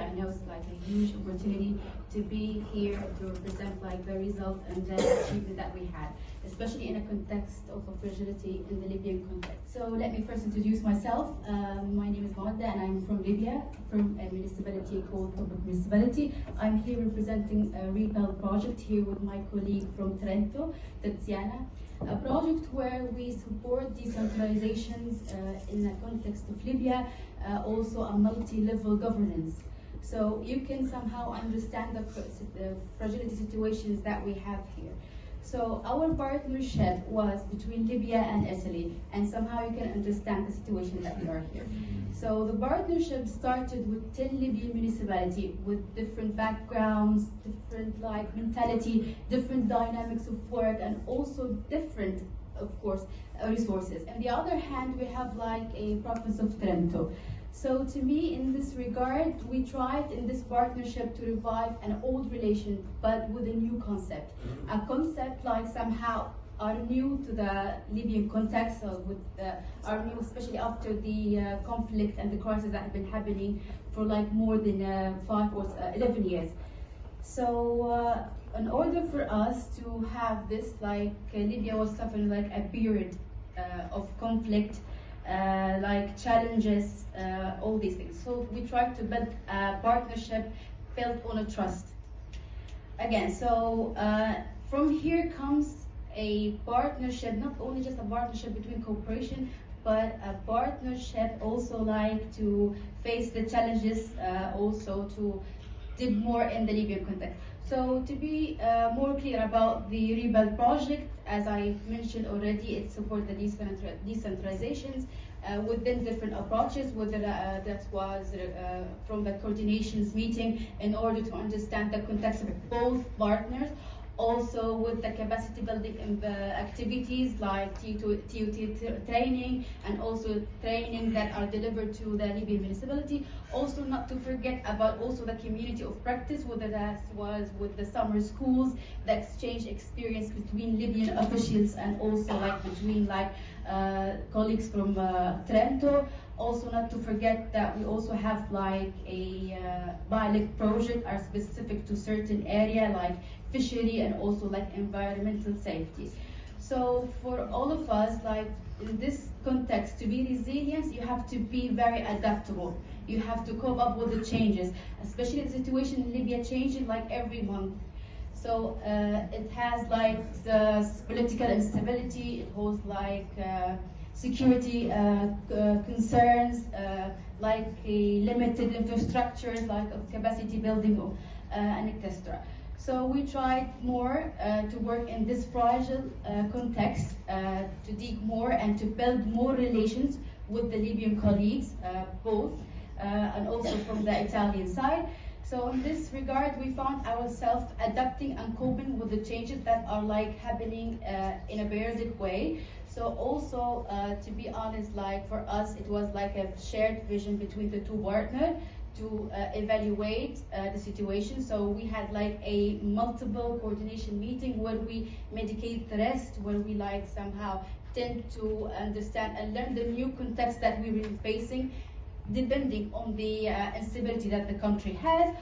I know it's like a huge opportunity to be here to represent like the result and the achievement that we had, especially in a context of fragility in the Libyan context. So let me first introduce myself. My name is Wحدة and I'm from Libya, from a municipality called Tobruk municipality. I'm here representing a Rebuild project here with my colleague from Trinto, a project where we support decentralizations in the context of Libya, also a multi-level governance. So you can somehow understand the fragility situations that we have here. So our partnership was between Libya and Italy, and somehow you can understand the situation that we are here. So the partnership started with 10 Libyan municipalities with different backgrounds, different like mentality, different dynamics of work, and also different, of course, resources. On the other hand, we have like a province of Trento. So to me, in this regard, we tried in this partnership to revive an old relation, but with a new concept. A concept like somehow are new to the Libyan context, are new especially after the conflict and the crisis that have been happening for like more than 5 or 11 years. So in order for us to have this, like Libya was suffering like a period of conflict, like challenges, all these things. So we tried to build a partnership built on a trust. Again, so from here comes a partnership, not only just a partnership between cooperation, but a partnership also like to face the challenges, also to did more in the Libyan context. So to be more clear about the Rebuild project, as I mentioned already, it supports the decentralizations within different approaches, whether that was from the coordinations meeting in order to understand the context of both partners, also with the capacity building and the activities like TOT training and also training that are delivered to the Libyan municipality. Also not to forget about also the community of practice, whether that was with the summer schools, the exchange experience between Libyan officials and also like between like colleagues from Trento. Also not to forget that we also have like a pilot project are specific to certain area like fishery and also like environmental safety. So for all of us, like in this context, to be resilient, you have to be very adaptable. You have to cope up with the changes, especially the situation in Libya changing like every month. So it has like the political instability, it holds like security concerns, like limited infrastructures, like of capacity building and etc. So we tried more to work in this fragile context, to dig more and to build more relations with the Libyan colleagues, both, and also from the Italian side. So in this regard, we found ourselves adapting and coping with the changes that are like happening in a periodic way. So also, to be honest, like for us, it was like a shared vision between the two partners to evaluate the situation. So we had like a multiple coordination meeting where we medicate the rest, where we like somehow tend to understand and learn the new context that we were facing, depending on the instability that the country has.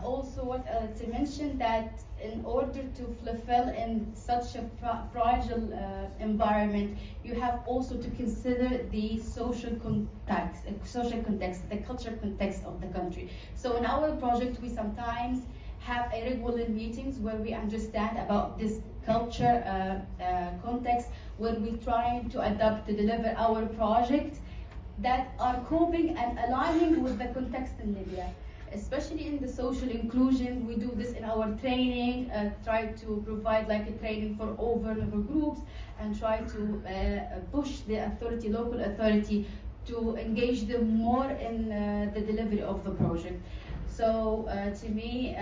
Also, what to mention that in order to fulfill in such a fragile environment, you have also to consider the social context, the cultural context of the country. So in our project, we sometimes have a regular meetings where we understand about this culture context, where we try to adapt to deliver our project that are coping and aligning with the context in Libya. Especially in the social inclusion, we do this in our training, try to provide like a training for all vulnerable groups and try to push the authority, local authority, to engage them more in the delivery of the project. So to me,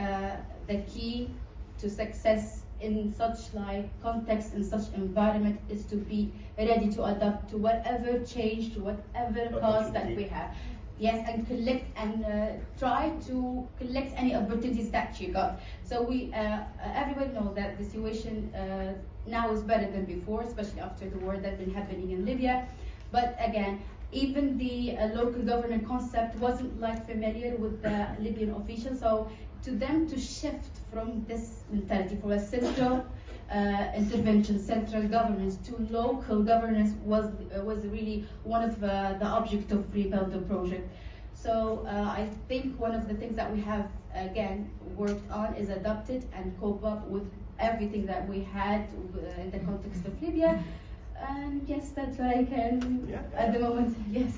the key to success in such like context, in such environment, is to be ready to adapt to whatever change, to whatever cost that we have. Yes, and collect and try to collect any opportunities that you got. So we, everybody knows that the situation now is better than before, especially after the war that's been happening in Libya. But again, even the local government concept wasn't like familiar with the Libyan officials. So to them to shift from this mentality, from a central intervention, central governance to local governance was really one of the object of Rebuild the project. So I think one of the things that we have again worked on is adapted and cope up with everything that we had in the context of Libya. And yes, that's what I can at the moment. Yes.